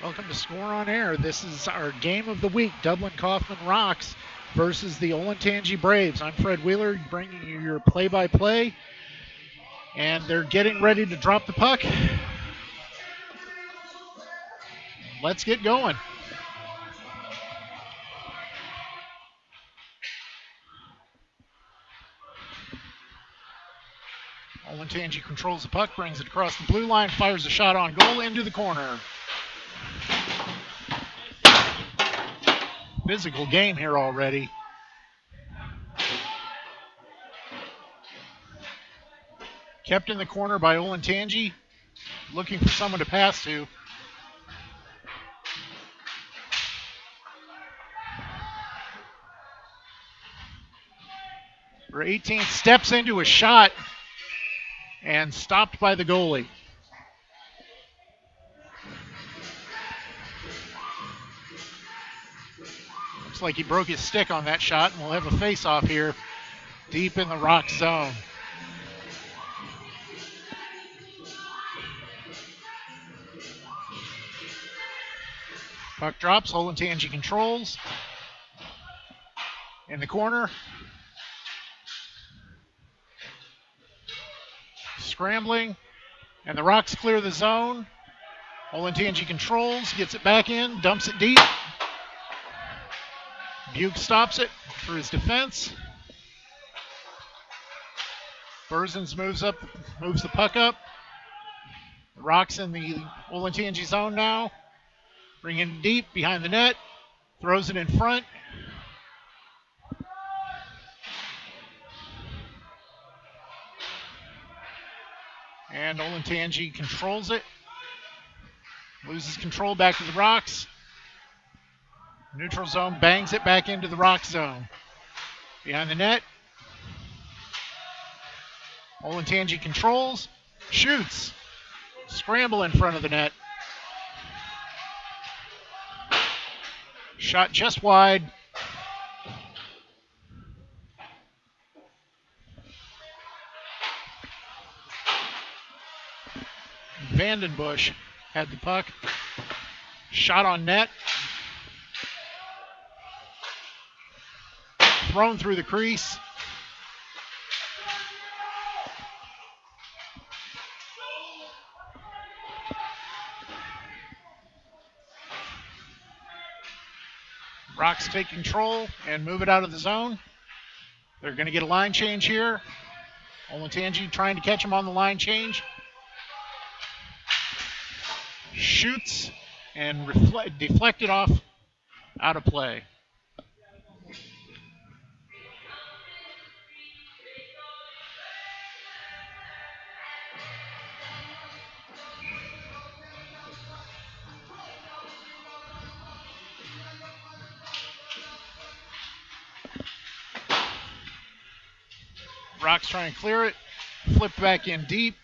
Welcome to Score on Air. This is our game of the week, Dublin Coffman Rocks versus the Olentangy Braves. I'm Fred Wheeler, bringing you your play-by-play, and they're getting ready to drop the puck. Let's get going. Olentangy controls the puck, brings it across the blue line, fires a shot on goal into the corner. Physical game here already. Kept in the corner by Olentangy, looking for someone to pass to. For 18, steps into a shot and stopped by the goalie. Looks like he broke his stick on that shot, and we'll have a face-off here deep in the Rock zone. Puck drops, Olentangy controls. In the corner. Scrambling, and the Rocks clear the zone. Olentangy controls, gets it back in, dumps it deep. Buke stops it for his defense. Berzins moves the puck up. The Rocks in the Olentangy zone now. Bring it deep behind the net. Throws it in front. And Olentangy controls it. Loses control back to the Rocks. Neutral zone bangs it back into the Rock zone. Behind the net. Olentangy controls. Shoots. Scramble in front of the net. Shot just wide. Vandenbush had the puck. Shot on net. Thrown through the crease. Rocks take control and move it out of the zone. They're going to get a line change here. Olentangy trying to catch him on the line change. Shoots and deflected off out of play. Rocks trying to clear it. Flip back in deep.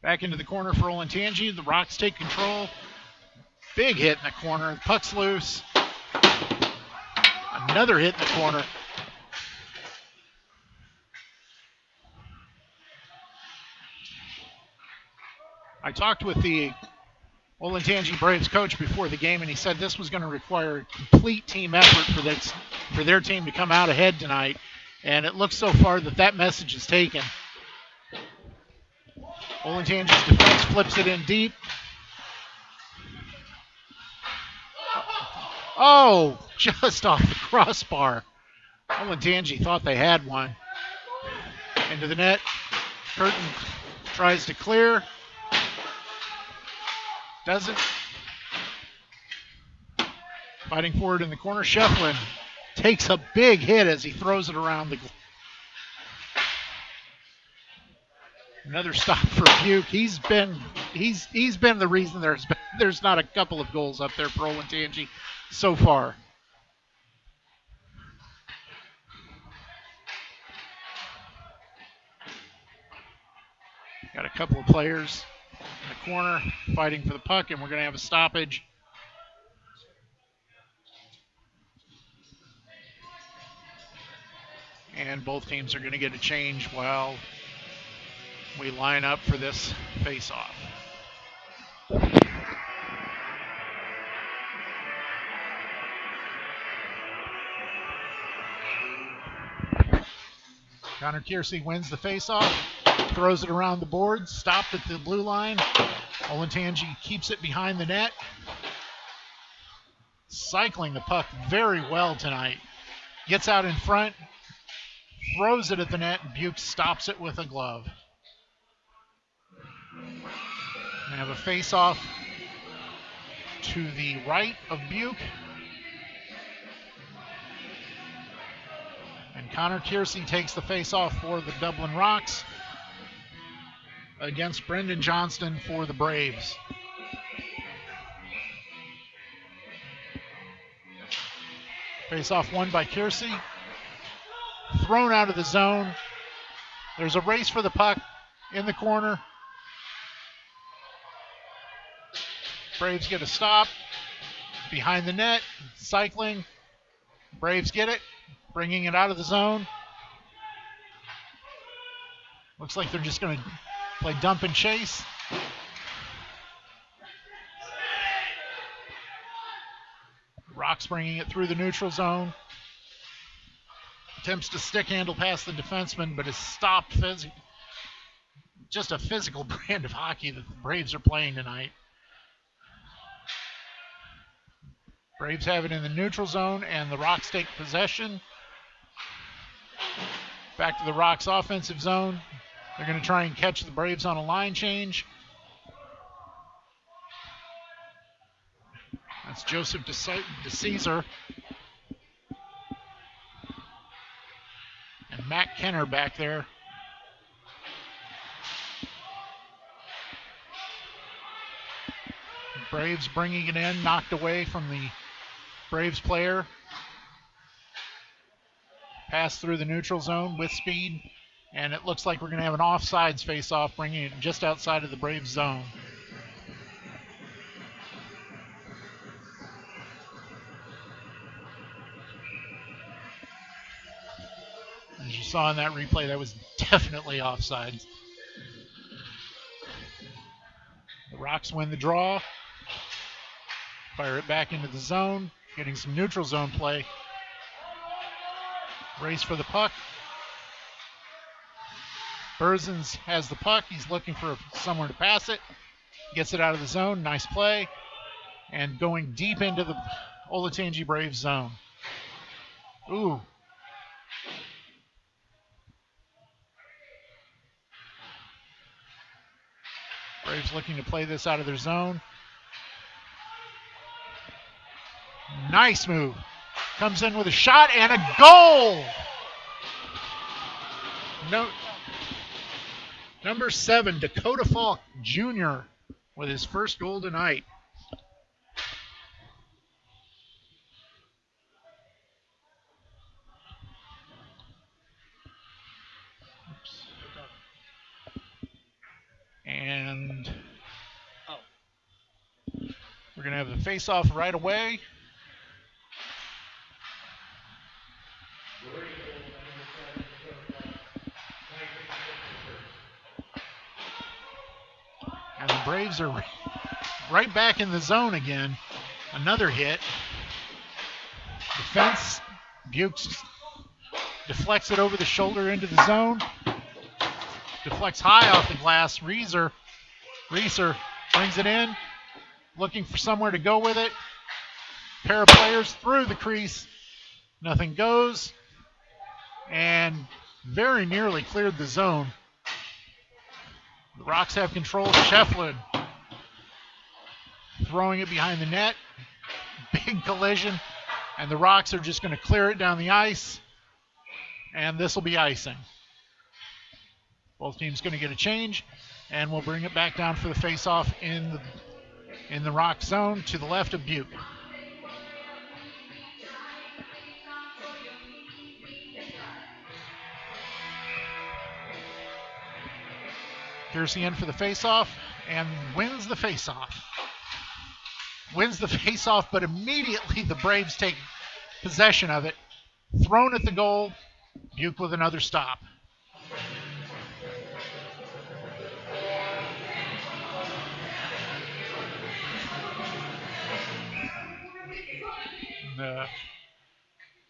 Back into the corner for Olentangy. The Rocks take control. Big hit in the corner. The puck's loose. Another hit in the corner. I talked with the Olentangy Braves coach before the game, and he said this was going to require complete team effort for their team to come out ahead tonight. And it looks so far that message is taken. Olentangy's defense flips it in deep. Oh, just off the crossbar. Olentangy thought they had one. Into the net. Curtin tries to clear. Doesn't. Fighting forward in the corner. Shefflin takes a big hit as he throws it around the goal. Another stop for Buke. He's been the reason there's not a couple of goals up there for Olentangy so far. Got a couple of players in the corner fighting for the puck, and we're going to have a stoppage. And both teams are going to get a change while we line up for this face-off. Connor Kiersey wins the face-off, throws it around the boards, stopped at the blue line. Olentangy keeps it behind the net. Cycling the puck very well tonight. Gets out in front, throws it at the net, and Buke stops it with a glove. We have a face-off to the right of Buke. And Connor Kiersey takes the face-off for the Dublin Rocks against Brendan Johnston for the Braves. Face-off won by Kiersey. Thrown out of the zone. There's a race for the puck in the corner. Braves get a stop. Behind the net, cycling. Braves get it, bringing it out of the zone. Looks like they're just going to play dump and chase. Rocks bringing it through the neutral zone. Attempts to stick handle past the defenseman, but is stopped. Just a physical brand of hockey that the Braves are playing tonight. Braves have it in the neutral zone, and the Rocks take possession. Back to the Rocks offensive zone. They're going to try and catch the Braves on a line change. That's Joseph DeCesar. And Matt Kenner back there. Braves bringing it in, knocked away from the Braves player. Pass through the neutral zone with speed. And it looks like we're going to have an offsides face-off, bringing it just outside of the Braves zone. As you saw in that replay, that was definitely offsides. The Rocks win the draw. Fire it back into the zone, getting some neutral zone play. Race for the puck. Berzins has the puck. He's looking for somewhere to pass it. Gets it out of the zone. Nice play. And going deep into the Olentangy Braves zone. Ooh. Braves looking to play this out of their zone. Nice move. Comes in with a shot and a goal. Number 7, Dakota Falk Jr. with his first goal tonight. Oops. And we're going to have the face-off right away. And the Braves are right back in the zone again. Another hit. Defense. Bukes deflects it over the shoulder into the zone. Deflects high off the glass. Reeser brings it in. Looking for somewhere to go with it. Pair of players through the crease. Nothing goes. And very nearly cleared the zone. The Rocks have control. Shefflin throwing it behind the net. Big collision. And the Rocks are just going to clear it down the ice. And this will be icing. Both teams going to get a change. And we'll bring it back down for the face-off in the Rock zone to the left of Butte. Kiersey in for the face-off and wins the face-off. Wins the face-off, but immediately the Braves take possession of it. Thrown at the goal. Buke with another stop.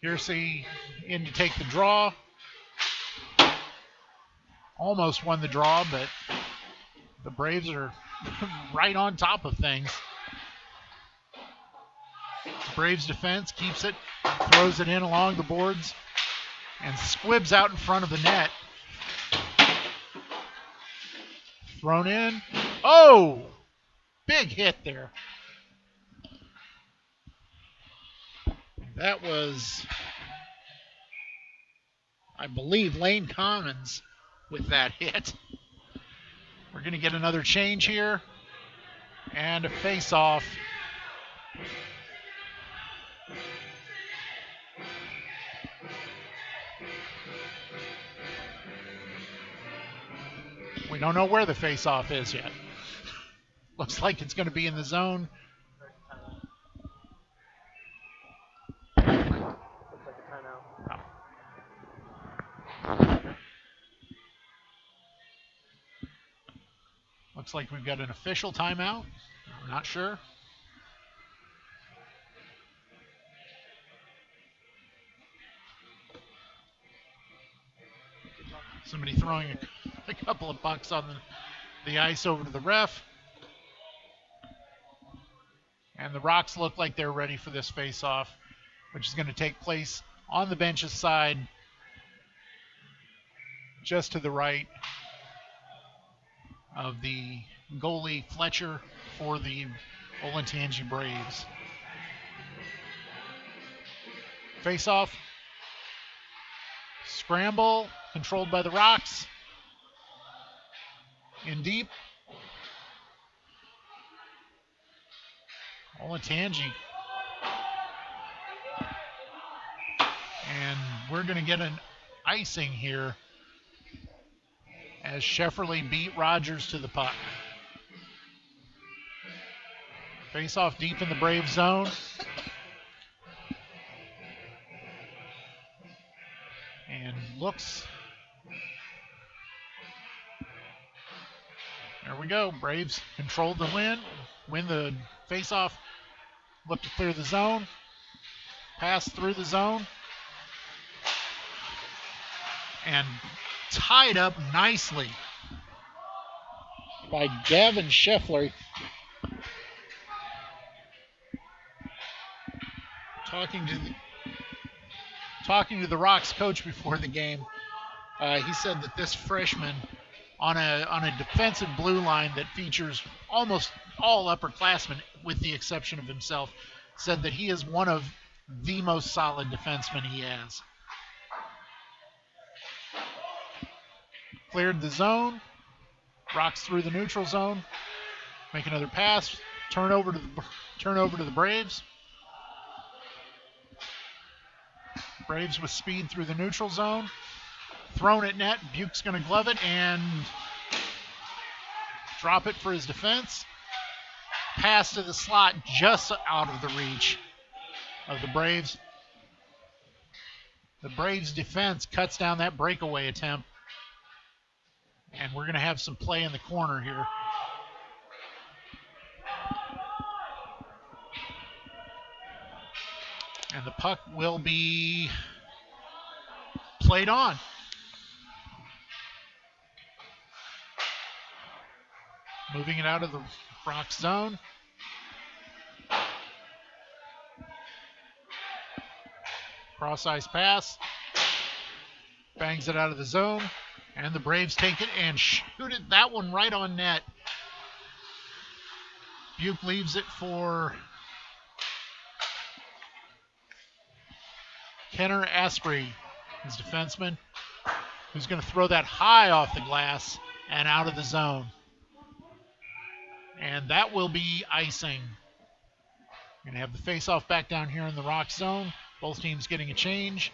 Hearsay in to take the draw. Almost won the draw, but the Braves are right on top of things. Braves defense keeps it, throws it in along the boards, and squibs out in front of the net. Thrown in. Oh! Big hit there. That was, I believe, Lane Commons with that hit. We're going to get another change here. And a face-off. We don't know where the face-off is yet. Looks like it's going to be in the zone. Looks like we've got an official timeout. I'm not sure. Somebody throwing a couple of pucks on the ice over to the ref. And the Rocks look like they're ready for this face-off, which is going to take place on the bench's side, just to the right of the goalie Fletcher for the Olentangy Braves. Face-off. Scramble, controlled by the Rocks. In deep. Olentangy. And we're going to get an icing here as Shefferly beat Rogers to the puck. Face off deep in the Brave zone. And looks. There we go. Braves controlled the win the face off. Look to clear the zone. Pass through the zone. And tied up nicely by Gavin Scheffler. Talking to the Rocks coach before the game, he said that this freshman on a defensive blue line that features almost all upperclassmen, with the exception of himself, said that he is one of the most solid defensemen he has. Cleared the zone. Rocks through the neutral zone. Make another pass. Turn over to the Braves. Braves with speed through the neutral zone. Thrown at net. Buke's going to glove it and drop it for his defense. Pass to the slot just out of the reach of the Braves. The Braves defense cuts down that breakaway attempt. And we're going to have some play in the corner here. And the puck will be played on. Moving it out of the Rock zone. Cross-ice pass. Bangs it out of the zone. And the Braves take it and shoot it. That one right on net. Buke leaves it for Kenner Asprey, his defenseman, who's going to throw that high off the glass and out of the zone. And that will be icing. We're going to have the face-off back down here in the Rock zone. Both teams getting a change.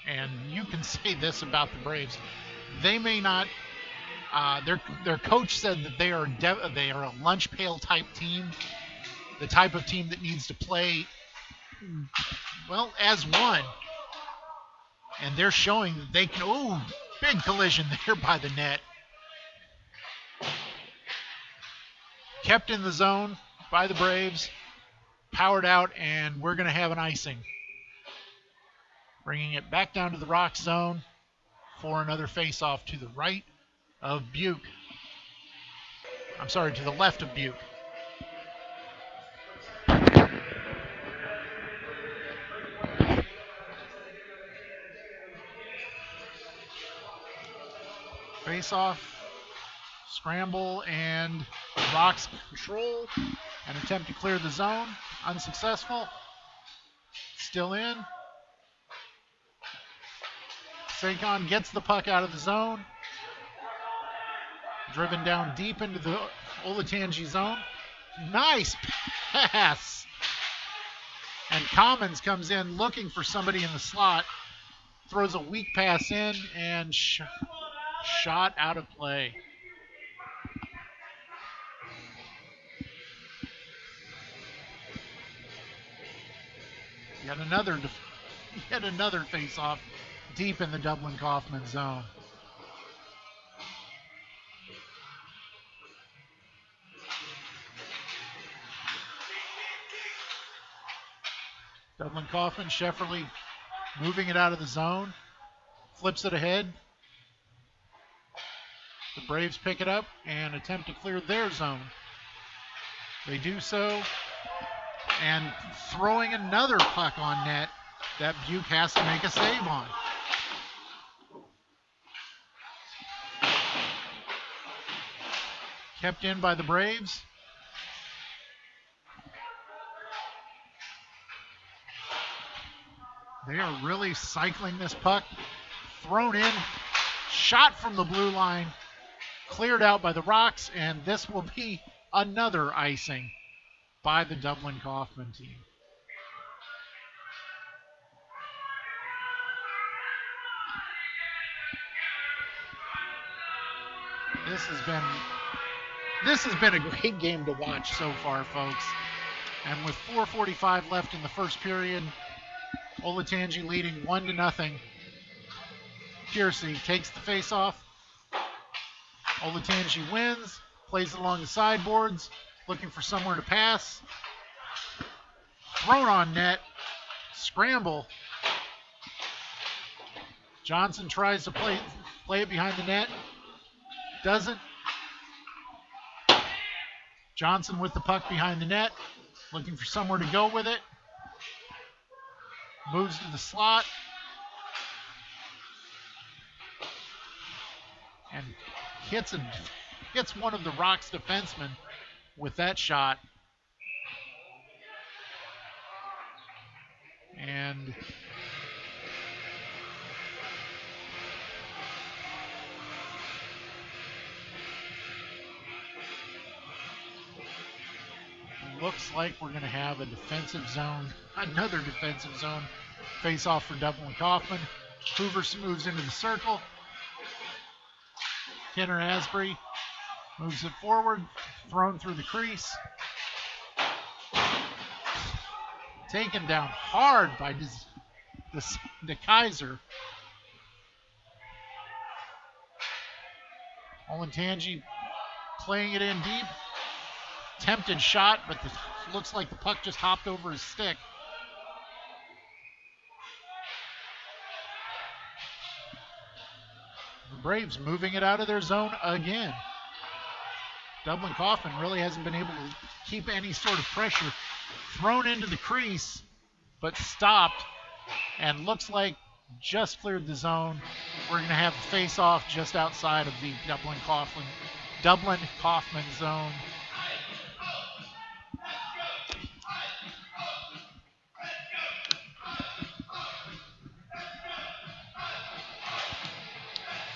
And you can say this about the Braves. They may not, their coach said that they are a lunch pail type team, the type of team that needs to play, well, as one. And they're showing that they can, big collision there by the net. Kept in the zone by the Braves. Powered out, and we're going to have an icing. Bringing it back down to the rock zone for another face-off to the right of Buke. I'm sorry, to the left of Buke. Face-off, scramble, and Rocks control. An attempt to clear the zone, unsuccessful. Still in. Sankon gets the puck out of the zone. Driven down deep into the Olentangy zone. Nice pass. And Commons comes in looking for somebody in the slot. Throws a weak pass in and shot out of play. Yet another face-off deep in the Dublin Coffman zone. Dublin Coffman, Shefferly moving it out of the zone. Flips it ahead. The Braves pick it up and attempt to clear their zone. They do so. And throwing another puck on net that Buke has to make a save on. Kept in by the Braves. They are really cycling this puck. Thrown in, shot from the blue line, cleared out by the Rocks, and this will be another icing by the Dublin Coffman team. This has been a great game to watch so far, folks. And with 4:45 left in the first period, Olentangy leading 1-0. Piercy takes the face-off. Olentangy wins, plays it along the sideboards, looking for somewhere to pass. Thrown on net, scramble. Johnson tries to play it behind the net. Doesn't. Johnson with the puck behind the net, looking for somewhere to go with it. Moves to the slot. And hits one of the Rocks defensemen with that shot. And looks like we're going to have a defensive zone, another defensive zone face-off for Dublin Coffman. Hoover moves into the circle. Kenner Asbury moves it forward, thrown through the crease. Taken down hard by the Kaiser. Olentangy playing it in deep. Tempted shot, but looks like the puck just hopped over his stick. The Braves moving it out of their zone again. Dublin Coffman really hasn't been able to keep any sort of pressure. Thrown into the crease, but stopped, and looks like just cleared the zone. We're going to have a face-off just outside of the Dublin Coffman zone.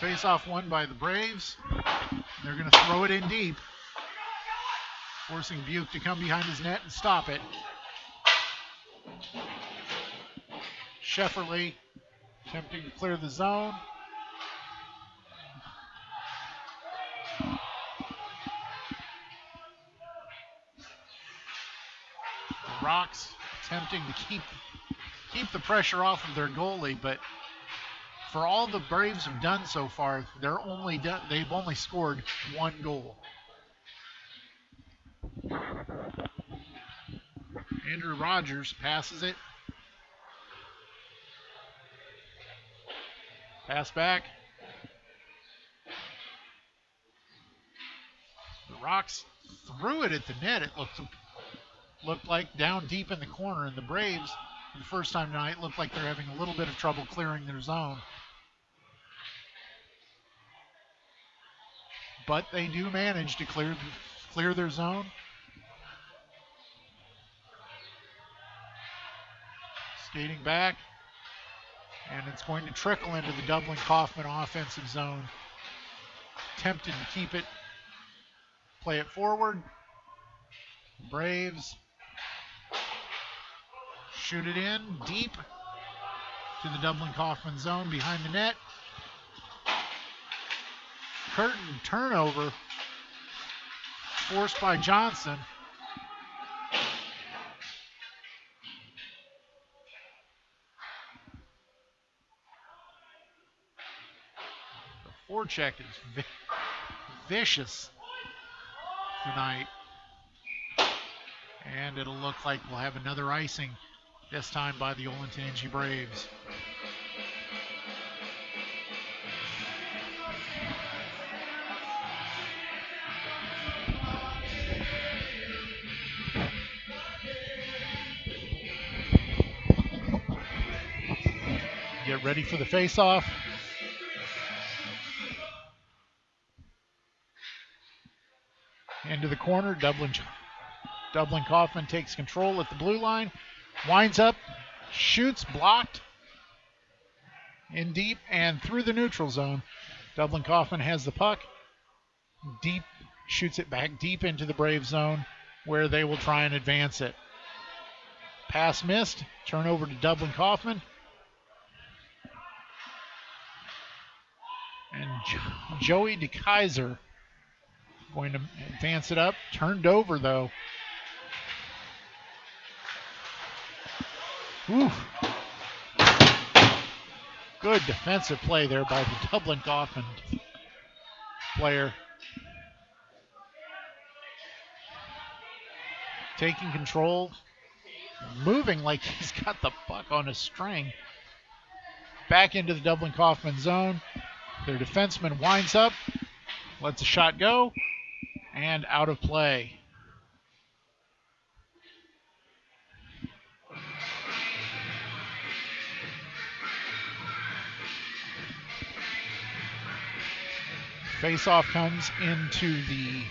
Face-off won by the Braves. They're going to throw it in deep, forcing Buke to come behind his net and stop it. Shefferly attempting to clear the zone. The Rocks attempting to keep the pressure off of their goalie, but for all the Braves have done so far, they've only scored one goal. Andrew Rogers passes it. Pass back. The Rocks threw it at the net. It looked like down deep in the corner, and the Braves, for the first time tonight, look like they're having a little bit of trouble clearing their zone. But they do manage to clear their zone. Skating back, and it's going to trickle into the Dublin Coffman offensive zone. Tempted to keep it, play it forward. Braves shoot it in deep to the Dublin Coffman zone behind the net. Curtin turnover forced by Johnson. The forecheck is vicious tonight. And it'll look like we'll have another icing, this time by the Olentangy Braves. Get ready for the face-off. Into the corner, Dublin Coffman takes control at the blue line, winds up, shoots, blocked, in deep and through the neutral zone. Dublin Coffman has the puck, deep, shoots it back deep into the Brave zone where they will try and advance it. Pass missed, turnover to Dublin Coffman. And Joey DeKaiser going to advance it up. Turned over, though. Ooh. Good defensive play there by the Dublin Coffman player. Taking control. Moving like he's got the puck on a string. Back into the Dublin Coffman zone. Their defenseman winds up. Lets a shot go. And out of play. Face-off comes into the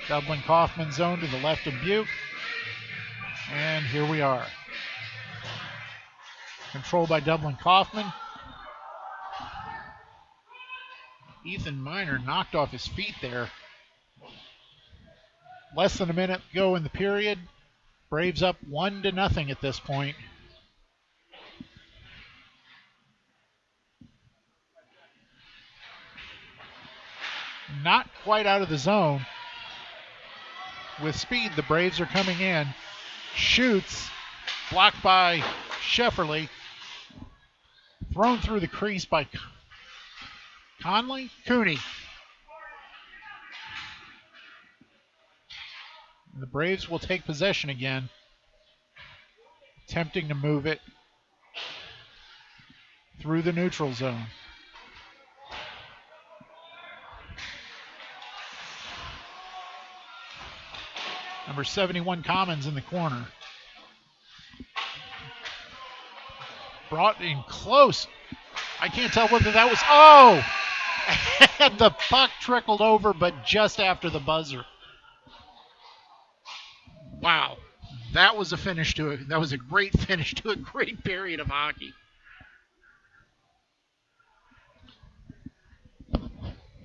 Dublin Coffman zone to the left of Butte. And here we are. Controlled by Dublin Coffman. Ethan Miner knocked off his feet there. Less than a minute to go in the period. Braves up 1-0 at this point. Not quite out of the zone. With speed, the Braves are coming in. Shoots, blocked by Shefferly. Thrown through the crease by Cooney. The Braves will take possession again, attempting to move it through the neutral zone. Number 71 Commons in the corner. Brought in close. I can't tell whether that was, and the puck trickled over, but just after the buzzer. Wow, that was a finish to it. That was a great finish to a great period of hockey.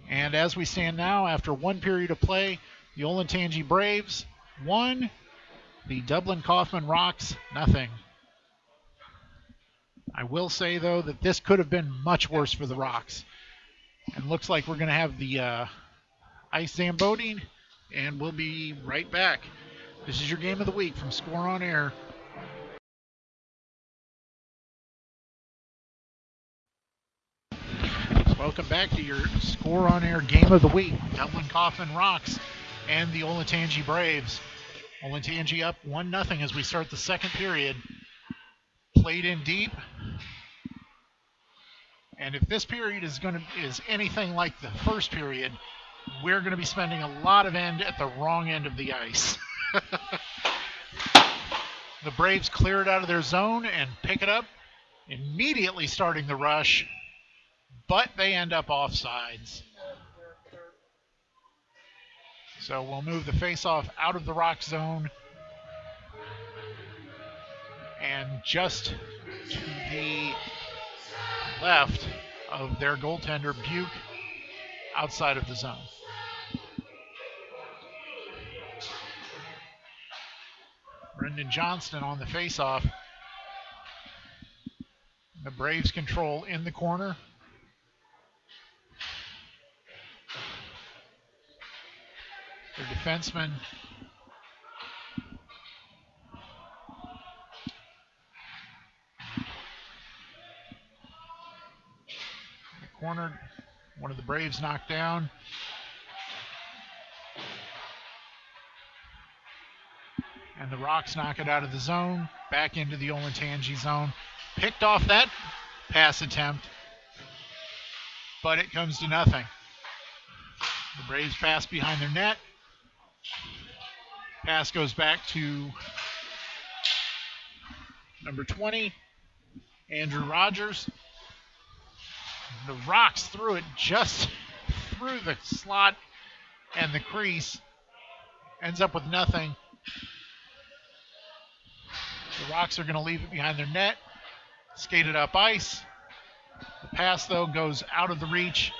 And as we stand now, after one period of play, the Olentangy Braves 1, the Dublin Coffman Rocks 0. I will say, though, that this could have been much worse for the Rocks. And looks like we're going to have the ice zamboting, and we'll be right back. This is your game of the week from Score on Air. Welcome back to your Score on Air game of the week. Dublin Coffman Rocks and the Olentangy Braves. Olentangy up 1-0 as we start the second period. Played in deep. And if this period is anything like the first period, we're going to be spending a lot of end at the wrong end of the ice. The Braves clear it out of their zone and pick it up, immediately starting the rush, but they end up offsides. So we'll move the faceoff out of the Rock zone and just to the left of their goaltender, Buke, outside of the zone. Brendan Johnston on the faceoff. The Braves control in the corner. Their defenseman in the corner. One of the Braves knocked down. And the Rocks knock it out of the zone, back into the Olentangy zone. Picked off that pass attempt, but it comes to nothing. The Braves pass behind their net. Pass goes back to number 20, Andrew Rogers. The Rocks threw it just through the slot and the crease. Ends up with nothing. The Rocks are going to leave it behind their net. Skated up ice. The pass, though, goes out of the reach.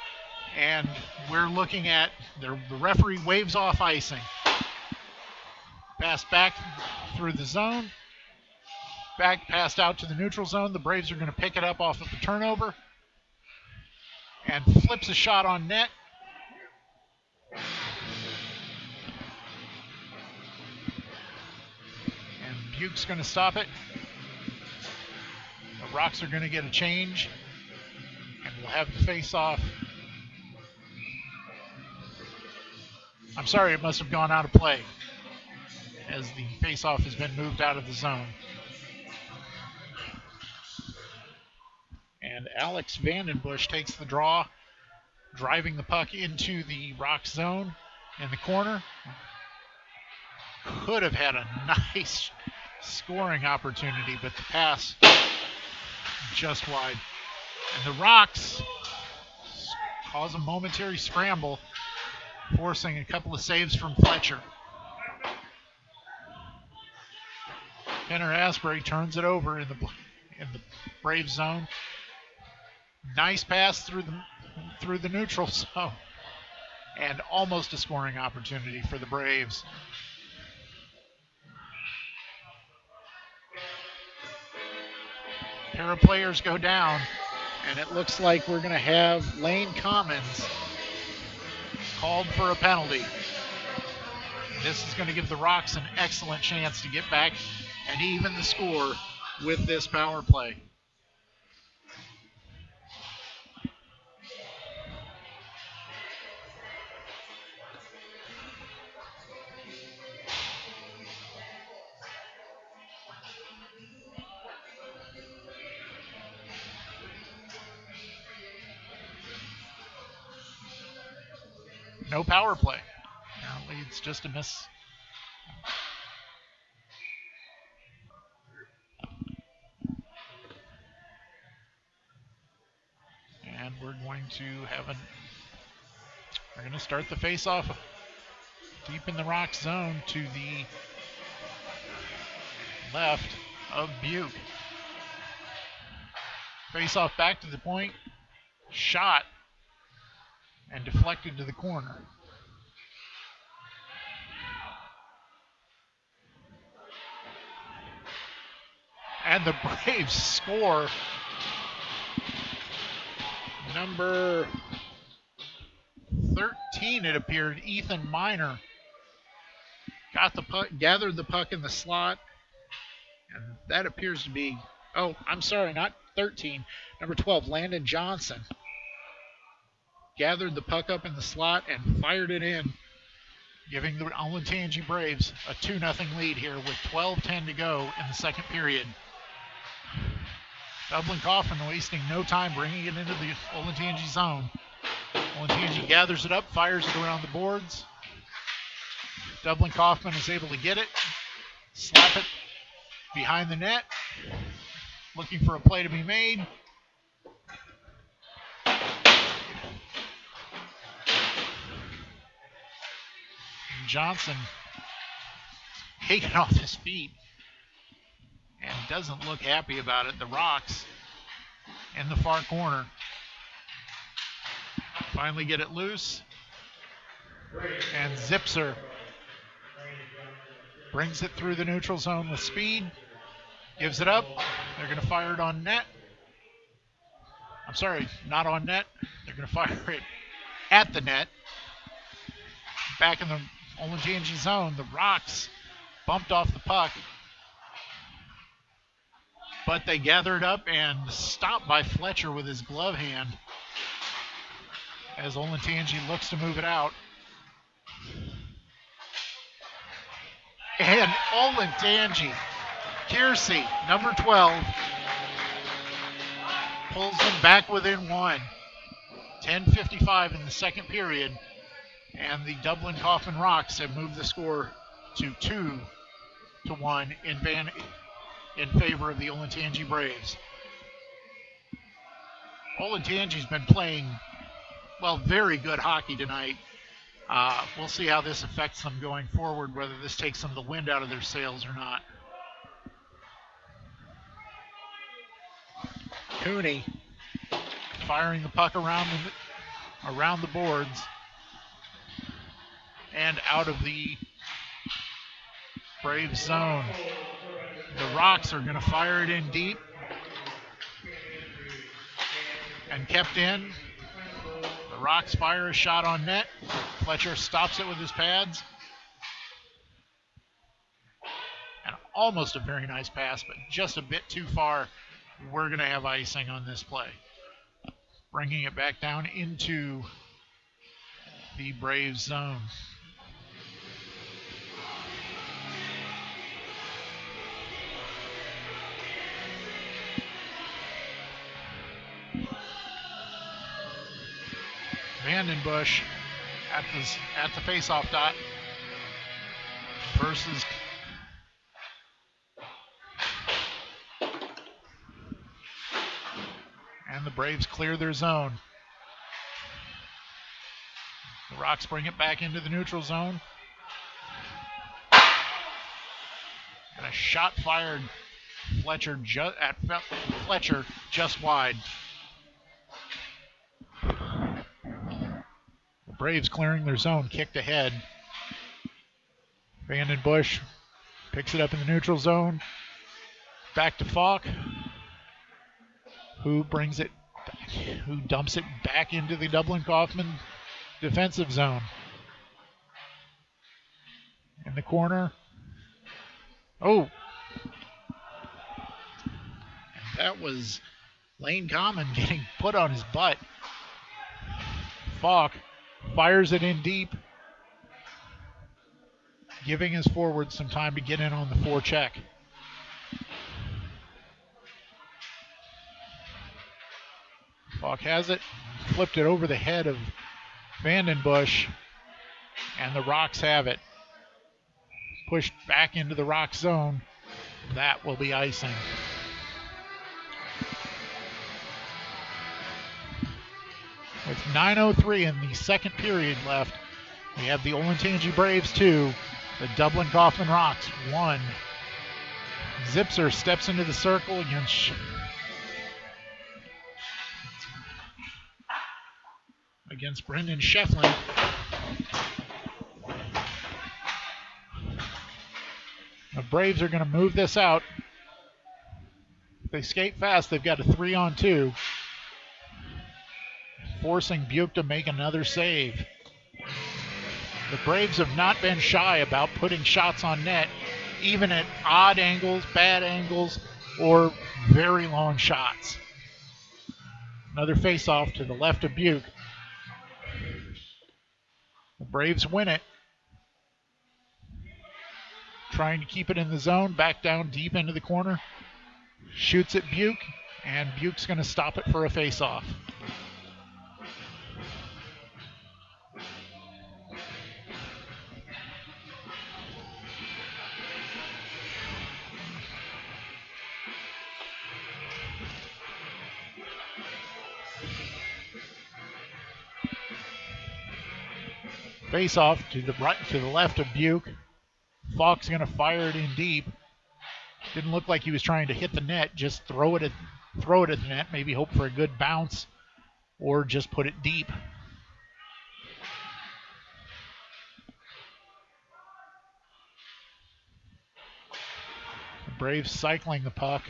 And we're looking at the referee waves off icing. Pass back through the zone. Back passed out to the neutral zone. The Braves are going to pick it up off of the turnover. And flips a shot on net. And Buke's going to stop it. The Rocks are going to get a change. And we'll have the face-off. I'm sorry, it must have gone out of play as the face-off has been moved out of the zone. And Alex Vandenbush takes the draw, driving the puck into the Rock zone in the corner. Could have had a nice scoring opportunity, but the pass just wide. And the Rocks cause a momentary scramble, forcing a couple of saves from Fletcher. Penner Asbury turns it over in the Brave zone. Nice pass through the neutral zone. And almost a scoring opportunity for the Braves. A pair of players go down, and it looks like we're going to have Lane Commons called for a penalty. This is going to give the Rocks an excellent chance to get back and even the score with this power play. No power play. Now leads just a miss. And we're going to start the face-off deep in the Rock zone to the left of Buke. Face-off back to the point. Shot. And deflected to the corner. And the Braves score. Number 13, it appeared, Ethan Miner got the puck, gathered the puck in the slot, and that appears to be, oh, I'm sorry, not 13, number 12, Landon Johnson gathered the puck up in the slot and fired it in giving the Olentangy Braves a 2-0 lead here with 12:10 to go in the second period. Dublin Coffman wasting no time bringing it into the Olentangy zone. Olentangy gathers it up, fires it around the boards. Dublin Coffman is able to get it, slap it behind the net, looking for a play to be made. Johnson taken off his feet and doesn't look happy about it. The Rocks in the far corner finally get it loose, and Zipser brings it through the neutral zone with speed, gives it up. They're going to fire it on net. I'm sorry, not on net. They're going to fire it at the net. Back in the Olentangy zone, the Rocks bumped off the puck, but they gather it up and stopped by Fletcher with his glove hand as Olentangy looks to move it out. And Olentangy, Kiersey, number 12, pulls them back within one. 10:55 in the second period, and the Dublin Coffman Rocks have moved the score to 2-1 in favor of the Olentangy Braves. Olentangy's been playing, well, very good hockey tonight. We'll see how this affects them going forward, whether this takes some of the wind out of their sails or not. Cooney firing the puck around the boards and out of the Braves zone. The Rocks are going to fire it in deep and kept in. The Rocks fire a shot on net. Fletcher stops it with his pads. And almost a very nice pass, but just a bit too far. We're going to have icing on this play. Bringing it back down into the Braves zone. Vandenbush at the face-off dot versus and the Braves clear their zone. The Rocks bring it back into the neutral zone. And a shot fired Fletcher just wide. Braves clearing their zone, kicked ahead. Vandenbush picks it up in the neutral zone. Back to Falk, who dumps it back into the Dublin Coffman defensive zone. In the corner. Oh! And that was Lane Common getting put on his butt. Falk fires it in deep, giving his forward some time to get in on the forecheck. Falk has it, flipped it over the head of Vandenbush, and the Rocks have it. Pushed back into the Rock zone. That will be icing. With 9:03 in the second period left, we have the Olentangy Braves 2, the Dublin Coffman Rocks 1. Zipser steps into the circle against Brendan Shefflin. The Braves are going to move this out. If they skate fast, they've got a 3-on-2. Forcing Buick to make another save. The Braves have not been shy about putting shots on net, even at odd angles, bad angles, or very long shots. Another face-off to the left of Buick. The Braves win it. trying to keep it in the zone, back down deep into the corner. Shoots at Buke, and Buke's going to stop it for a face-off. Face-off to the right, to the left of Buke. Falk's going to fire it in deep. Didn't look like he was trying to hit the net, just throw it at the net, maybe hope for a good bounce, or just put it deep. The Braves cycling the puck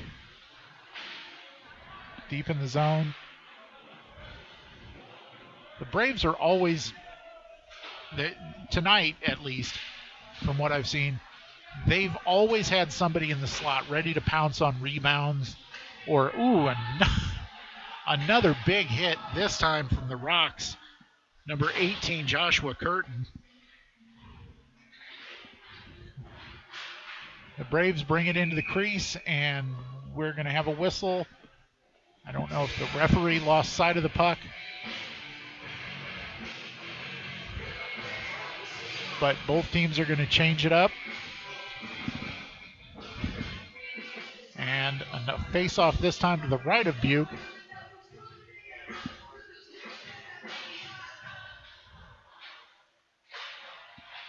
deep in the zone. The Braves are always, tonight at least, from what I've seen, they've always had somebody in the slot ready to pounce on rebounds, or, another big hit, this time from the Rocks. Number 18, Joshua Curtin. The Braves bring it into the crease, and we're going to have a whistle. I don't know if the referee lost sight of the puck, but both teams are going to change it up. And a face-off this time to the right of Buke.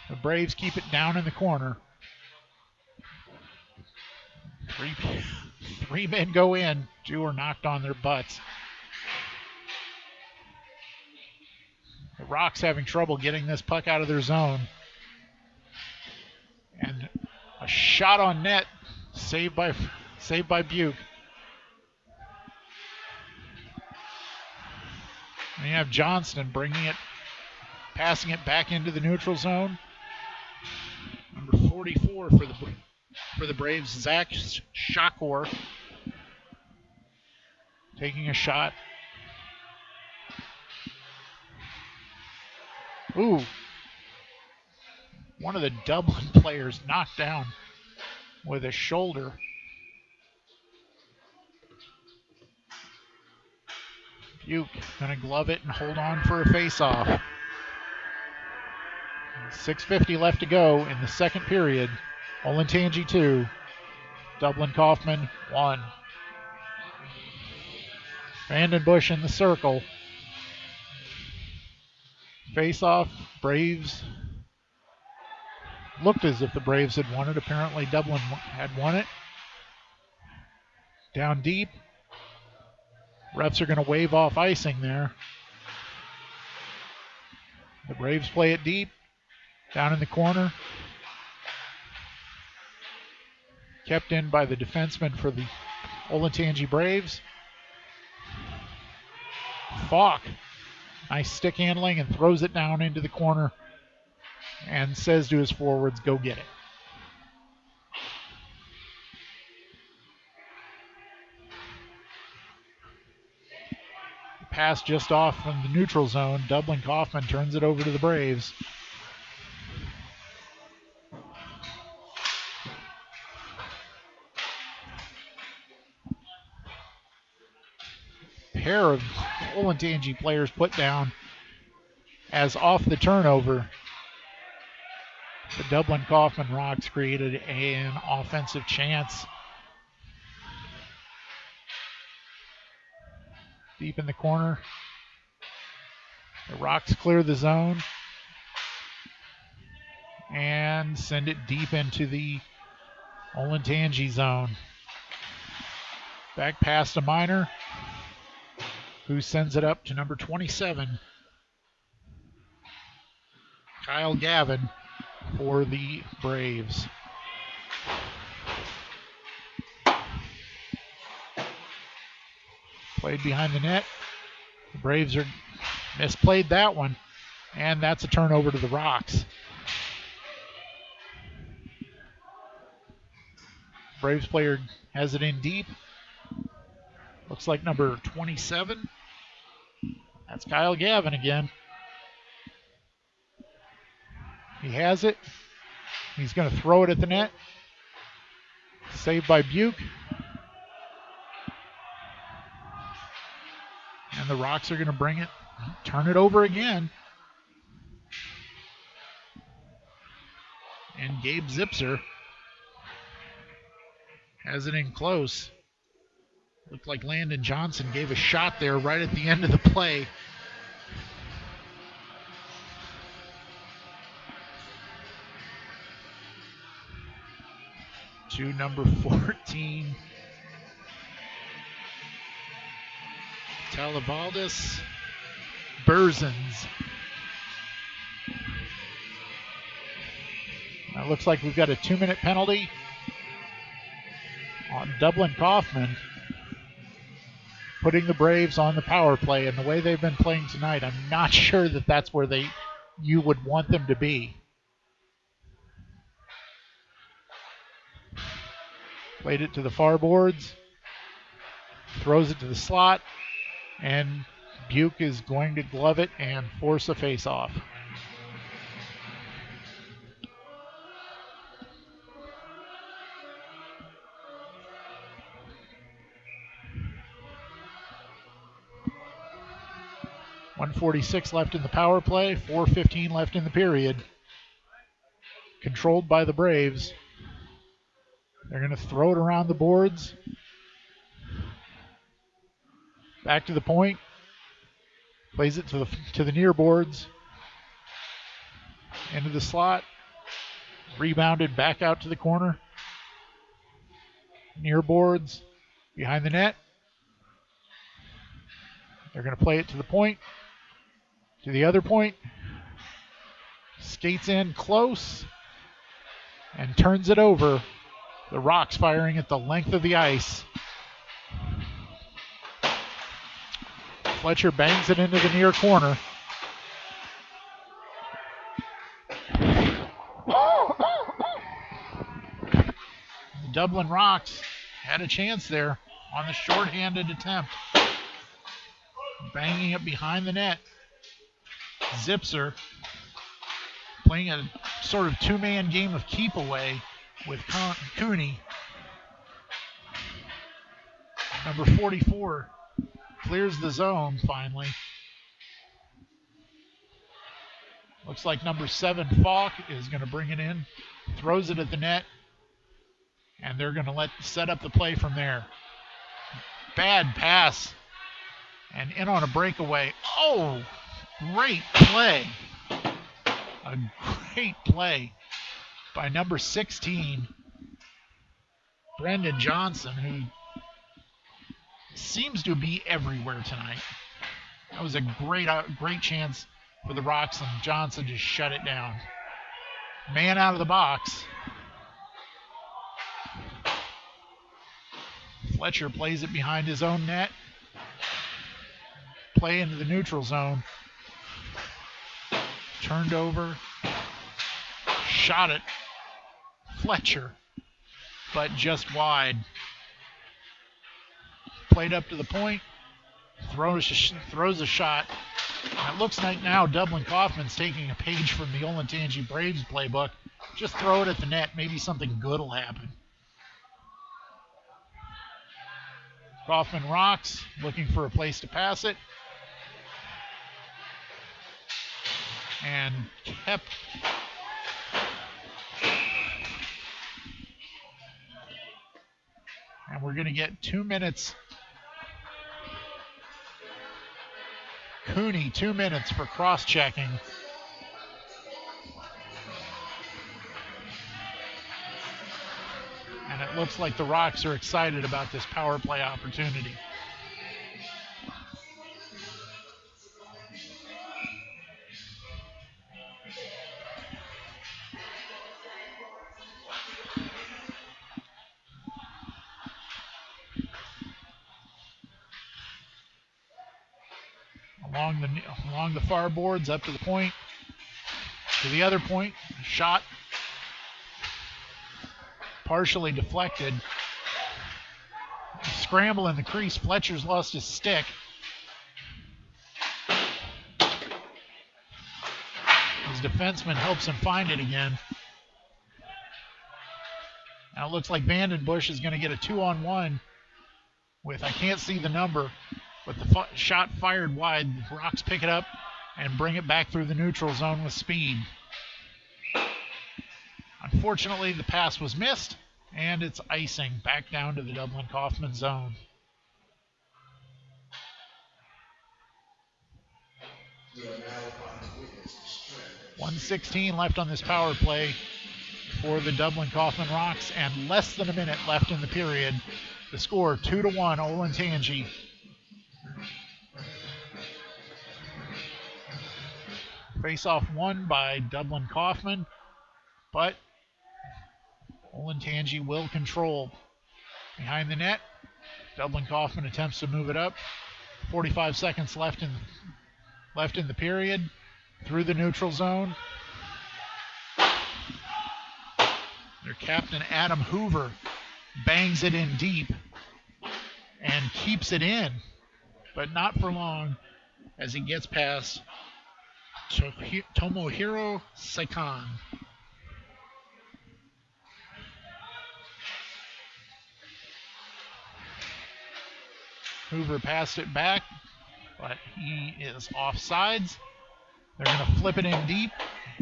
The Braves keep it down in the corner. Three men go in. 2 are knocked on their butts. The Rocks having trouble getting this puck out of their zone. And a shot on net, saved by Buke. And you have Johnston passing it back into the neutral zone. Number 44 for the Braves, Zach Shakor, taking a shot. Ooh. One of the Dublin players knocked down with a shoulder. Buke going to glove it and hold on for a face-off. 6:50 left to go in the second period. Olentangy 2, Dublin Coffman 1. Vandenbush in the circle. Face-off, Braves. Looked as if the Braves had won it. Apparently Dublin had won it. Down deep. Refs are going to wave off icing there. The Braves play it deep. Down in the corner. Kept in by the defenseman for the Olentangy Braves. Falk. Nice stick handling and throws it down into the corner and says to his forwards, go get it. Pass just off from the neutral zone. Dublin Coffman turns it over to the Braves. Pair of Olentangy players put down as off the turnover. The Dublin Coffman Rocks created an offensive chance. Deep in the corner. The Rocks clear the zone and send it deep into the Olentangy zone. Back pass to Minor, who sends it up to number 27, Kyle Gavin, for the Braves. Played behind the net. The Braves are misplayed that one, and that's a turnover to the Rocks. Braves player has it in deep. Looks like number 27. That's Kyle Gavin again. He has it. He's going to throw it at the net. Saved by Buke. And the Rocks are going to bring it, turn it over again. And Gabe Zipser has it in close. Looked like Landon Johnson gave a shot there right at the end of the play. To number 14, Talavaldis Berzins. It looks like we've got a 2-minute penalty on Dublin Coffman, putting the Braves on the power play. And the way they've been playing tonight, I'm not sure that that's where you would want them to be. Played it to the far boards, throws it to the slot, and Buke is going to glove it and force a face-off. .146 left in the power play, 4:15 left in the period. Controlled by the Braves. They're going to throw it around the boards. Back to the point. Plays it to the near boards. Into the slot. Rebounded back out to the corner. Near boards. Behind the net. They're going to play it to the point. To the other point. Skates in close. And turns it over. The Rocks firing at the length of the ice. Fletcher bangs it into the near corner. The Dublin Rocks had a chance there on the shorthanded attempt. Banging it behind the net. Zipser playing a sort of two-man game of keep away with Cooney. Number 44 clears the zone finally. Looks like number 7 Falk is going to bring it in, throws it at the net, and they're going to set up the play from there. Bad pass, and in on a breakaway. Oh, great play. A great play by number 16, Brendan Johnson, who seems to be everywhere tonight. That was a great chance for the Rocks, and Johnson just shut it down. Man out of the box. Fletcher plays it behind his own net. Play into the neutral zone. Turned over. Shot it. Fletcher, but just wide. Played up to the point. Throws a shot. And it looks like now Dublin Coffman's taking a page from the Olentangy Braves playbook. Just throw it at the net. Maybe something good will happen. Coffman rocks, looking for a place to pass it. And kept and we're going to get 2 minutes. Cooney, 2 minutes for cross-checking. And it looks like the Rocks are excited about this power play opportunity. Along the far boards, up to the point, to the other point, shot partially deflected. Scramble in the crease. Fletcher's lost his stick. His defenseman helps him find it again. Now it looks like Vandenbush is going to get a 2-on-1 with, I can't see the number, but the shot fired wide. The Rocks pick it up and bring it back through the neutral zone with speed. Unfortunately, the pass was missed, and it's icing back down to the Dublin Coffman zone. 1:16 left on this power play for the Dublin Coffman Rocks, and less than a minute left in the period. The score 2-1, Olentangy. Face-off won by Dublin Coffman, but Olentangy will control. Behind the net, Dublin Coffman attempts to move it up. 45 seconds left in the period. Through the neutral zone. Their captain, Adam Hoover, bangs it in deep and keeps it in, but not for long as he gets past Tomohiro Saikan. Hoover passed it back, but he is offsides. They're going to flip it in deep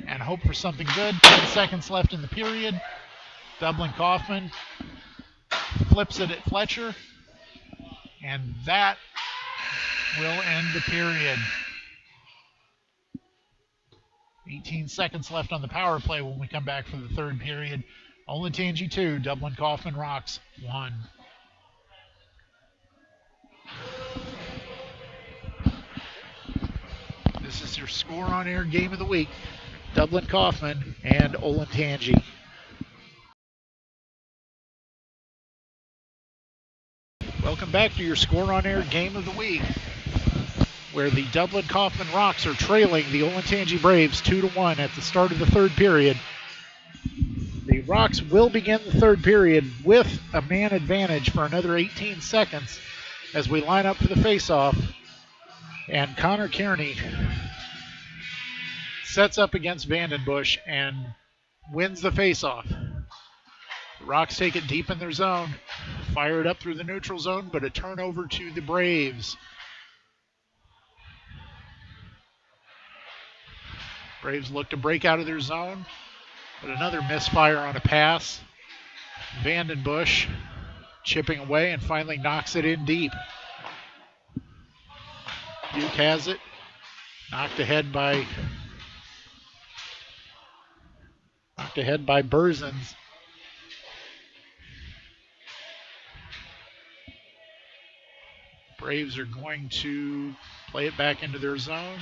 and hope for something good. 10 seconds left in the period. Dublin Coffman flips it at Fletcher, and that will end the period. 18 seconds left on the power play when we come back for the third period. Olentangy 2, Dublin Coffman Rocks 1. This is your Score on Air game of the week. Dublin Coffman and Olentangy. Welcome back to your Score on Air game of the week, where the Dublin Coffman Rocks are trailing the Olentangy Braves 2-1 at the start of the third period. The Rocks will begin the third period with a man advantage for another 18 seconds as we line up for the faceoff. And Connor Kearney sets up against Vandenbush and wins the faceoff. The Rocks take it deep in their zone, fire it up through the neutral zone, but a turnover to the Braves. Braves look to break out of their zone, but another misfire on a pass. Vandenbush chipping away and finally knocks it in deep. Duke has it, knocked ahead by Berzins. Braves are going to play it back into their zone.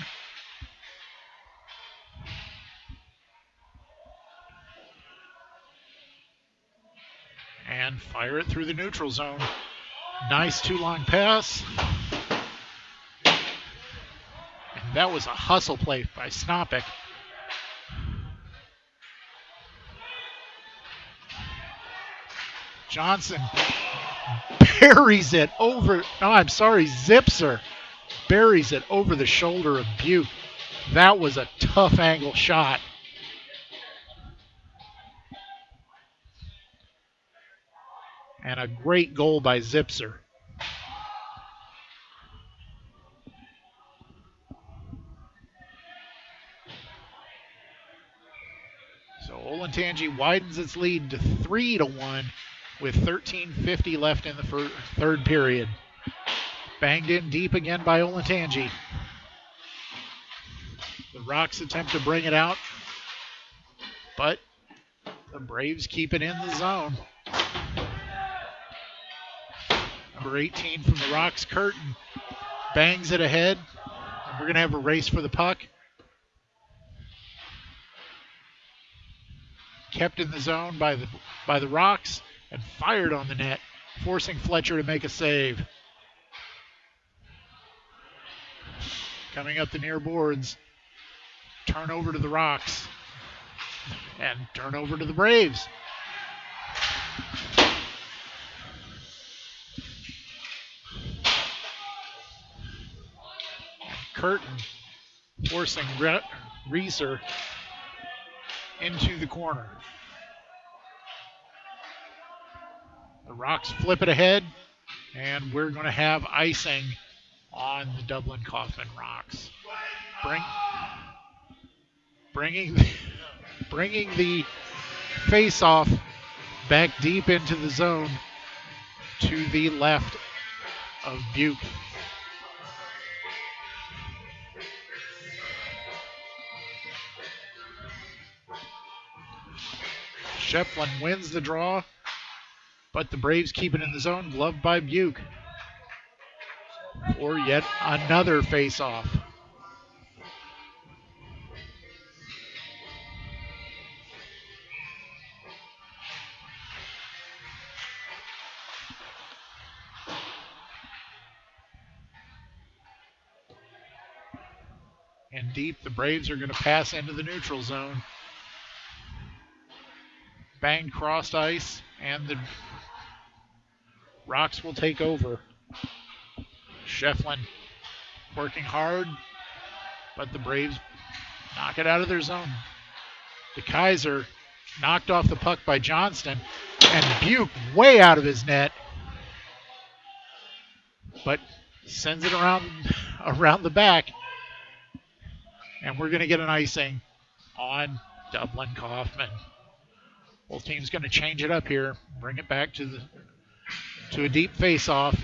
And fire it through the neutral zone. Nice two-long pass. And that was a hustle play by Snopek. Johnson buries it over, Zipser buries it over the shoulder of Butte. That was a tough angle shot. And a great goal by Zipser. So Olentangy widens its lead to 3-1 with 13:50 left in the third period. Banged in deep again by Olentangy. The Rocks attempt to bring it out, but the Braves keep it in the zone. Number 18 from the Rocks, Curtin, bangs it ahead. We're going to have a race for the puck. Kept in the zone by the Rocks and fired on the net, forcing Fletcher to make a save. Coming up the near boards, turnover to the Rocks and turnover to the Braves. Curtin forcing Reeser into the corner. Rocks flip it ahead, and we're going to have icing on the Dublin Coffman Rocks. Bringing the face-off back deep into the zone to the left of Buke. Shefflin wins the draw, but the Braves keep it in the zone, gloved by Buke. For yet another face-off. And deep, the Braves are going to pass into the neutral zone. Banged crossed ice, and the Rocks will take over. Shefflin working hard, but the Braves knock it out of their zone. The Kaiser knocked off the puck by Johnston, and Buke way out of his net, but sends it around the back, and we're going to get an icing on Dublin Coffman. Both teams going to change it up here, bring it back to a deep face-off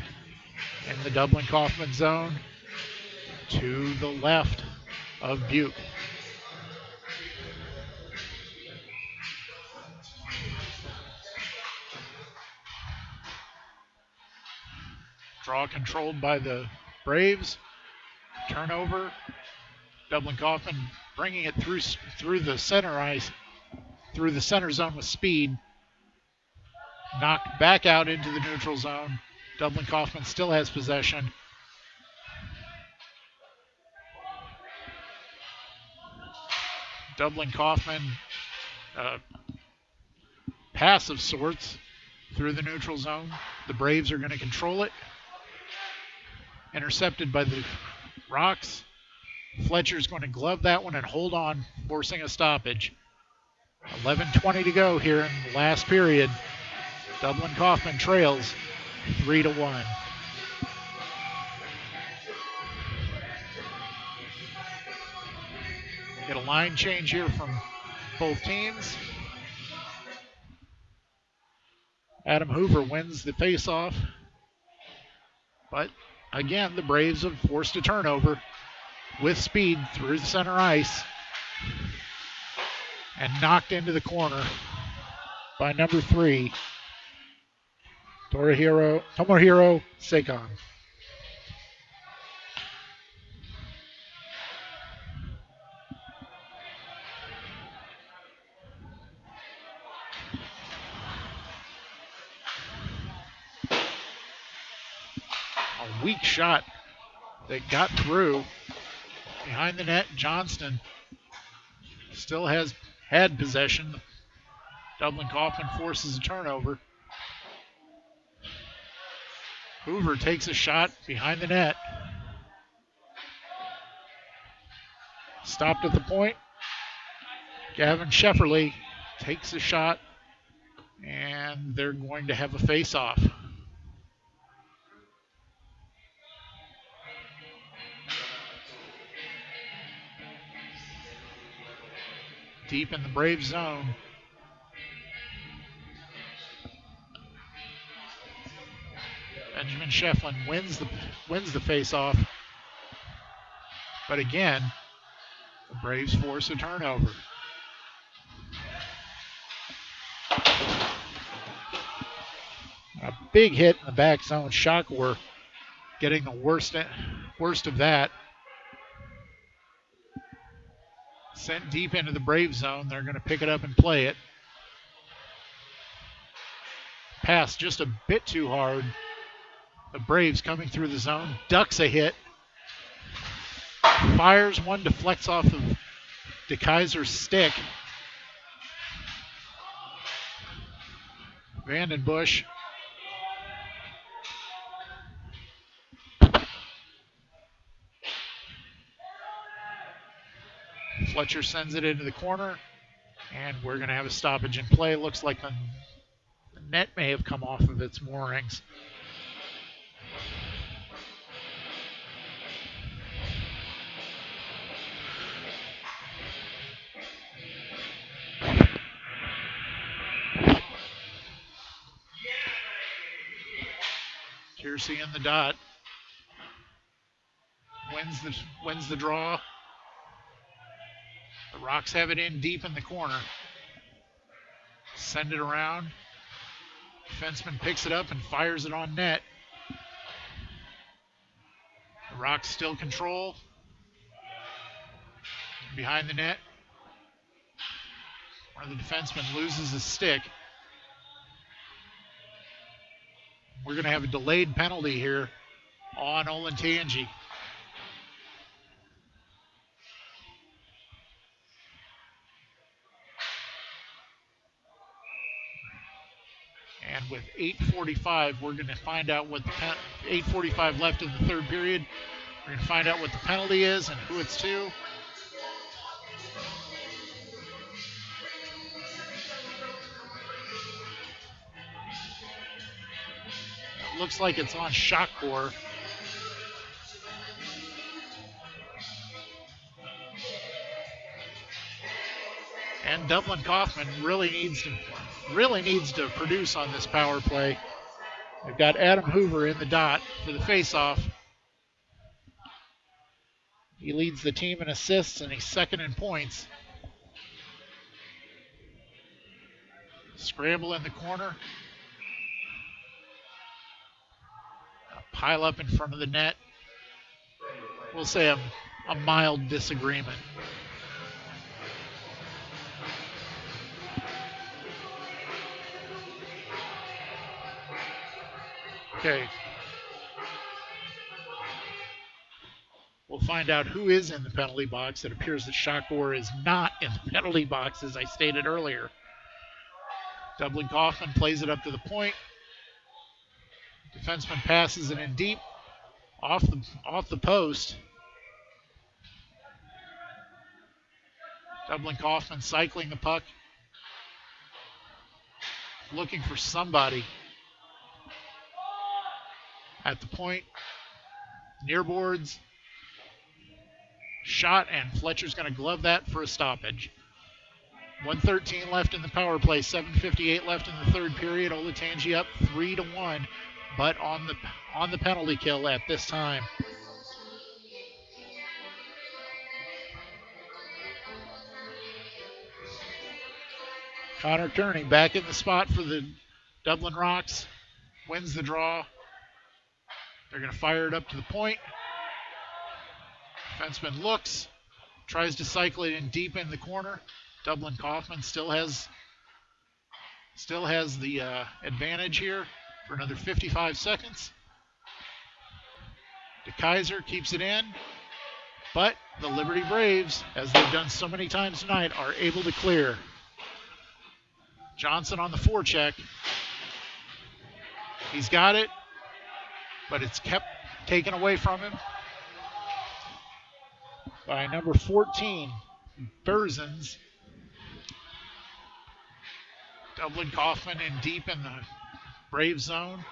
in the Dublin Coffman zone to the left of Buke. Draw controlled by the Braves. Turnover. Dublin Coffman bringing it through the center ice, through the center zone with speed. Knocked back out into the neutral zone. Dublin Coffman still has possession. Dublin Coffman, pass of sorts through the neutral zone. The Braves are going to control it. Intercepted by the Rocks. Fletcher's going to glove that one and hold on, forcing a stoppage. 11:20 to go here in the last period. Dublin Coffman trails 3-1. Get a line change here from both teams. Adam Hoover wins the faceoff. But again, the Braves have forced a turnover with speed through the center ice and knocked into the corner by number 3, Tomohiro Seikon. A weak shot that got through behind the net. Johnston still had possession. Dublin Coffman forces a turnover. Hoover takes a shot behind the net. Stopped at the point. Gavin Shefferly takes a shot, and they're going to have a face-off. Deep in the Brave zone. Benjamin Shefflin wins the face-off. But again, the Braves force a turnover. A big hit in the back zone. Shakor getting the worst of that. Sent deep into the Brave zone. They're going to pick it up and play it. Pass just a bit too hard. The Braves coming through the zone. Ducks a hit. Fires one, deflects off of DeKaiser's stick. Vandenbush. Fletcher sends it into the corner, and we're going to have a stoppage in play. Looks like the net may have come off of its moorings. Kiersey in the dot. Wins the draw. The Rocks have it in deep in the corner. Send it around. Defenseman picks it up and fires it on net. The Rocks still control. Behind the net. One of the defensemen loses his stick. We're going to have a delayed penalty here on Olentangy. And with 8:45, we're going to find out what 8:45 left in the third period. We're going to find out what the penalty is and who it's to. It looks like it's on Shakor. And Dublin Coffman really needs to produce on this power play. They've got Adam Hoover in the dot for the faceoff. He leads the team in assists and he's second in points. Scramble in the corner. A pile up in front of the net. We'll say a mild disagreement. Okay. We'll find out who is in the penalty box. It appears that Shakor is not in the penalty box, as I stated earlier. Dublin Coffman plays it up to the point. Defenseman passes it in deep, off the post. Dublin Coffman cycling the puck, looking for somebody at the point. Near boards. Shot, and Fletcher's going to glove that for a stoppage. 1:13 left in the power play, 7:58 left in the third period. Olentangy up 3-1, but on the penalty kill at this time. Connor Kearney back in the spot for the Dublin Rocks. Wins the draw. They're going to fire it up to the point. Defenseman looks, tries to cycle it in deep in the corner. Dublin Coffman still has the advantage here for another 55 seconds. DeKaiser keeps it in, but the Liberty Braves, as they've done so many times tonight, are able to clear. Johnson on the forecheck. He's got it, but it's kept taken away from him by number 14, Berzins. Dublin Coffman in deep in the Brave zone.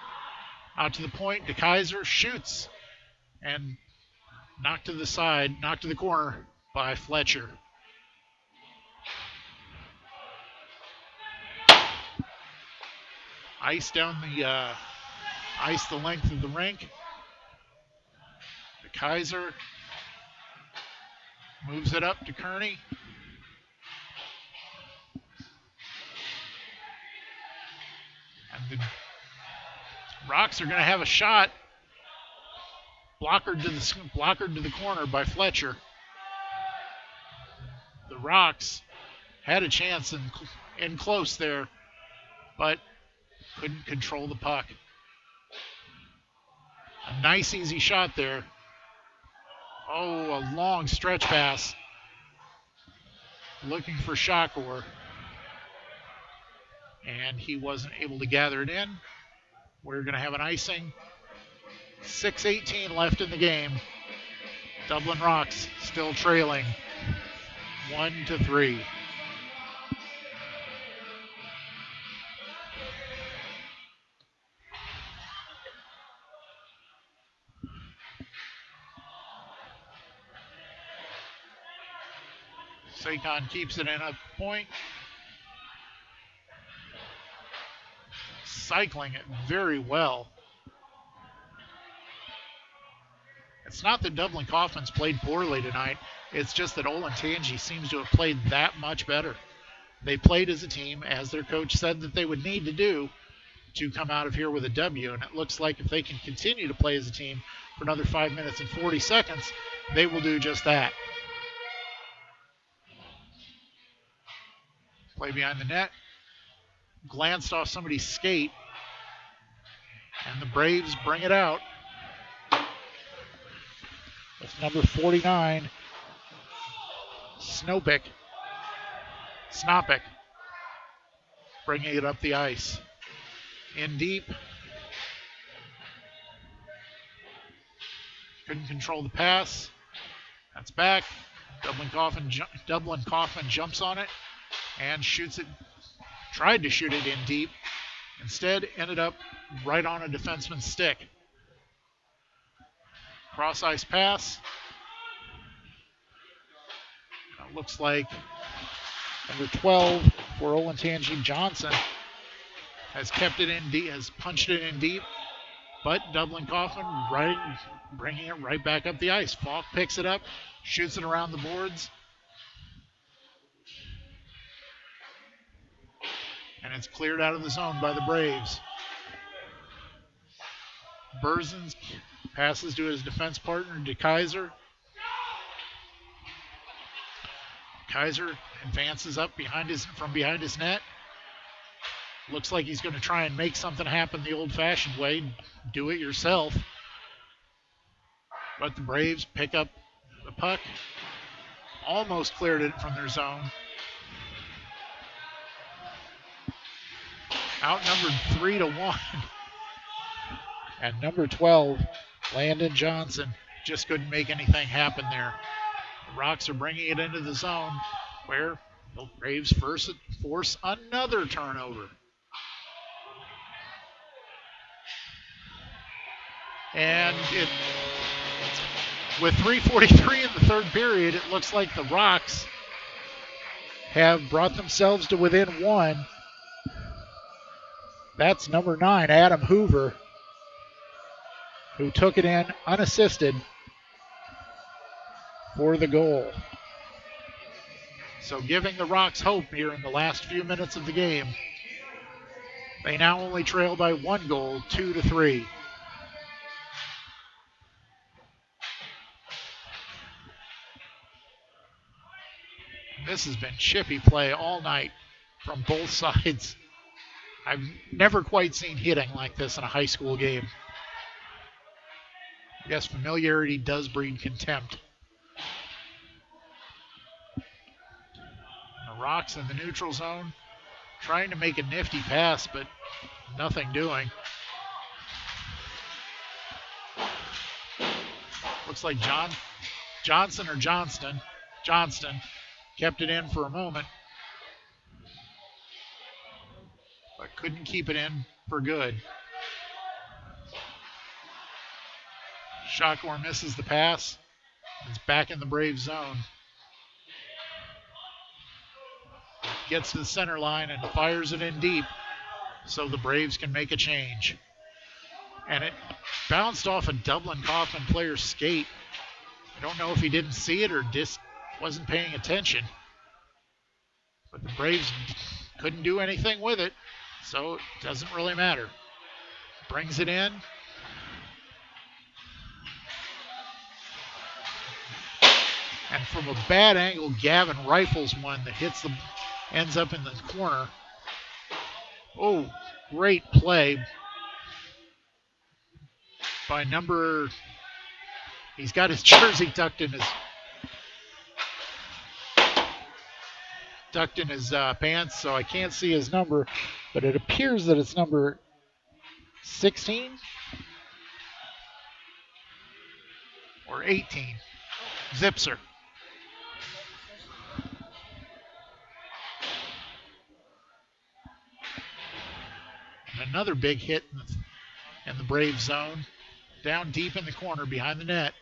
Out to the point, DeKaiser shoots and knocked to the side, knocked to the corner by Fletcher. Ice down the length of the rink. DeKaiser moves it up to Kearney. And the Rocks are going to have a shot. Blockered to the corner by Fletcher. The Rocks had a chance in close there, but couldn't control the puck. A nice easy shot there. Oh, a long stretch pass. Looking for Shakor. And he wasn't able to gather it in. We're going to have an icing. 6:18 left in the game. Dublin Rocks still trailing 1-3. Saquon keeps it in a point. Cycling it very well. It's not that Dublin Coffman's played poorly tonight. It's just that Olentangy seems to have played that much better. They played as a team, as their coach said that they would need to do to come out of here with a W. And it looks like if they can continue to play as a team for another 5 minutes and 40 seconds, they will do just that. Play behind the net. Glanced off somebody's skate. And the Braves bring it out. With number 49, Snopek, bringing it up the ice. In deep. Couldn't control the pass. That's back. Dublin Coffman jumps on it and shoots it. Tried to shoot it in deep. Instead, ended up right on a defenseman's stick. Cross ice pass. It looks like number 12 for Olentangy, Johnson, has kept it in deep, has punched it in deep, but Dublin Coffman bringing it right back up the ice. Falk picks it up, shoots it around the boards, and it's cleared out of the zone by the Braves. Berzins passes to his defense partner, DeKaiser. Kaiser advances up from behind his net. Looks like he's going to try and make something happen the old-fashioned way. Do it yourself. But the Braves pick up the puck. Almost cleared it from their zone. Outnumbered 3-1. And number 12, Landon Johnson, just couldn't make anything happen there. The Rocks are bringing it into the zone where the Braves force another turnover. And with 3:43 in the third period, it looks like the Rocks have brought themselves to within one. That's number 9, Adam Hoover, who took it in unassisted for the goal. So giving the Rocks hope here in the last few minutes of the game. They now only trail by 1 goal, 2-3. This has been chippy play all night from both sides. I've never quite seen hitting like this in a high school game. Yes, familiarity does breed contempt. The Rocks in the neutral zone, trying to make a nifty pass, but nothing doing. Looks like Johnston kept it in for a moment, but couldn't keep it in for good. Shotgore misses the pass. It's back in the Braves zone. Gets to the center line and fires it in deep so the Braves can make a change. And it bounced off a Dublin Coffman player's skate. I don't know if he didn't see it or just wasn't paying attention. But the Braves couldn't do anything with it, so it doesn't really matter. Brings it in. And from a bad angle, Gavin rifles one that ends up in the corner. Oh, great play by he's got his jersey tucked in his pants, so I can't see his number, but it appears that it's number 16 or 18. Zipser. And another big hit in the Braves zone, down deep in the corner behind the net.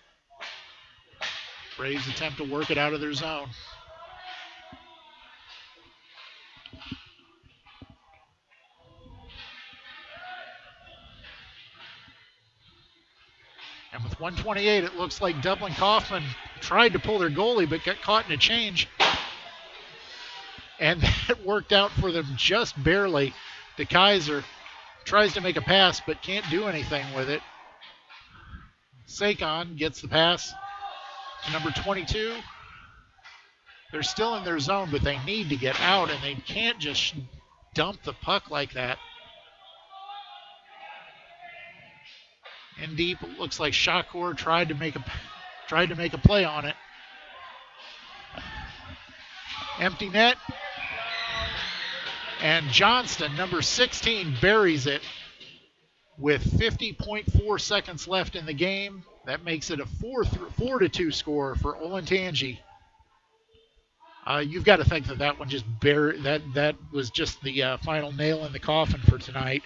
Braves attempt to work it out of their zone. And with 1:28, it looks like Dublin Coffman tried to pull their goalie but got caught in a change. And that worked out for them just barely. De Kaiser tries to make a pass but can't do anything with it. Sakon gets the pass to number 22. They're still in their zone, but they need to get out, and they can't just dump the puck like that. In deep, it looks like Shakur tried to make a play on it. Empty net. And Johnston, number 16, buries it with 50.4 seconds left in the game. That makes it a 4-2 score for Olentangy. You've got to think that one just that was just the final nail in the coffin for tonight,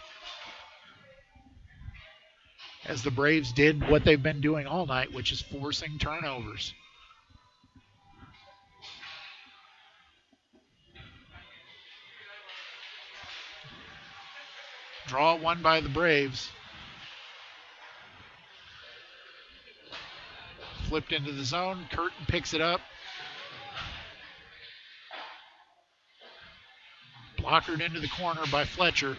as the Braves did what they've been doing all night, which is forcing turnovers. Draw one by the Braves. Flipped into the zone. Curtin picks it up. Blockered into the corner by Fletcher.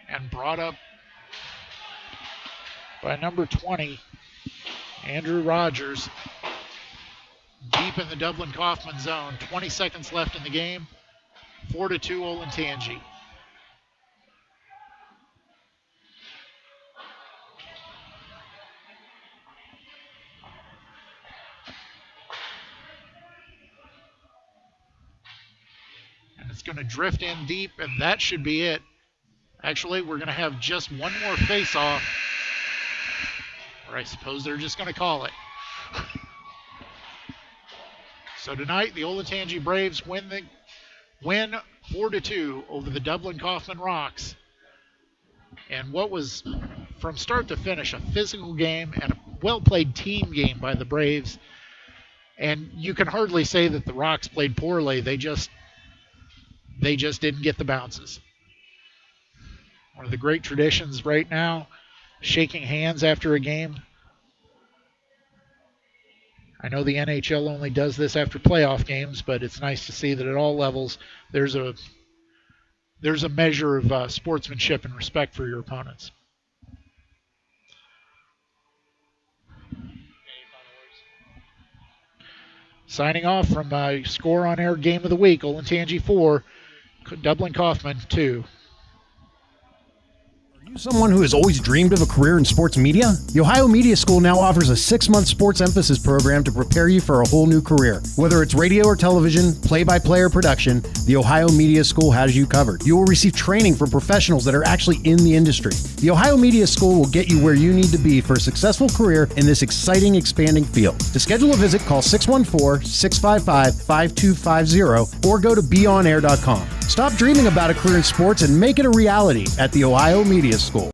And brought up by number 20, Andrew Rogers. Deep in the Dublin Coffman zone. 20 seconds left in the game. 4-2 Olentangy. And it's going to drift in deep, and that should be it. Actually, we're going to have just one more face-off. Or I suppose they're just going to call it. So tonight, the Olentangy Braves win 4-2 over the Dublin Coffman Rocks. And what was, from start to finish, a physical game and a well-played team game by the Braves. And you can hardly say that the Rocks played poorly. They just didn't get the bounces. One of the great traditions right now, shaking hands after a game. I know the NHL only does this after playoff games, but it's nice to see that at all levels there's a measure of sportsmanship and respect for your opponents. Signing off from Score on Air Game of the Week, Olentangy 4, Dublin Coffman 2. Are you someone who has always dreamed of a career in sports media? The Ohio Media School now offers a 6-month sports emphasis program to prepare you for a whole new career. Whether it's radio or television, play-by-play or production, the Ohio Media School has you covered. You will receive training from professionals that are actually in the industry. The Ohio Media School will get you where you need to be for a successful career in this exciting, expanding field. To schedule a visit, call 614-655-5250 or go to beonair.com. Stop dreaming about a career in sports and make it a reality at the Ohio Media School.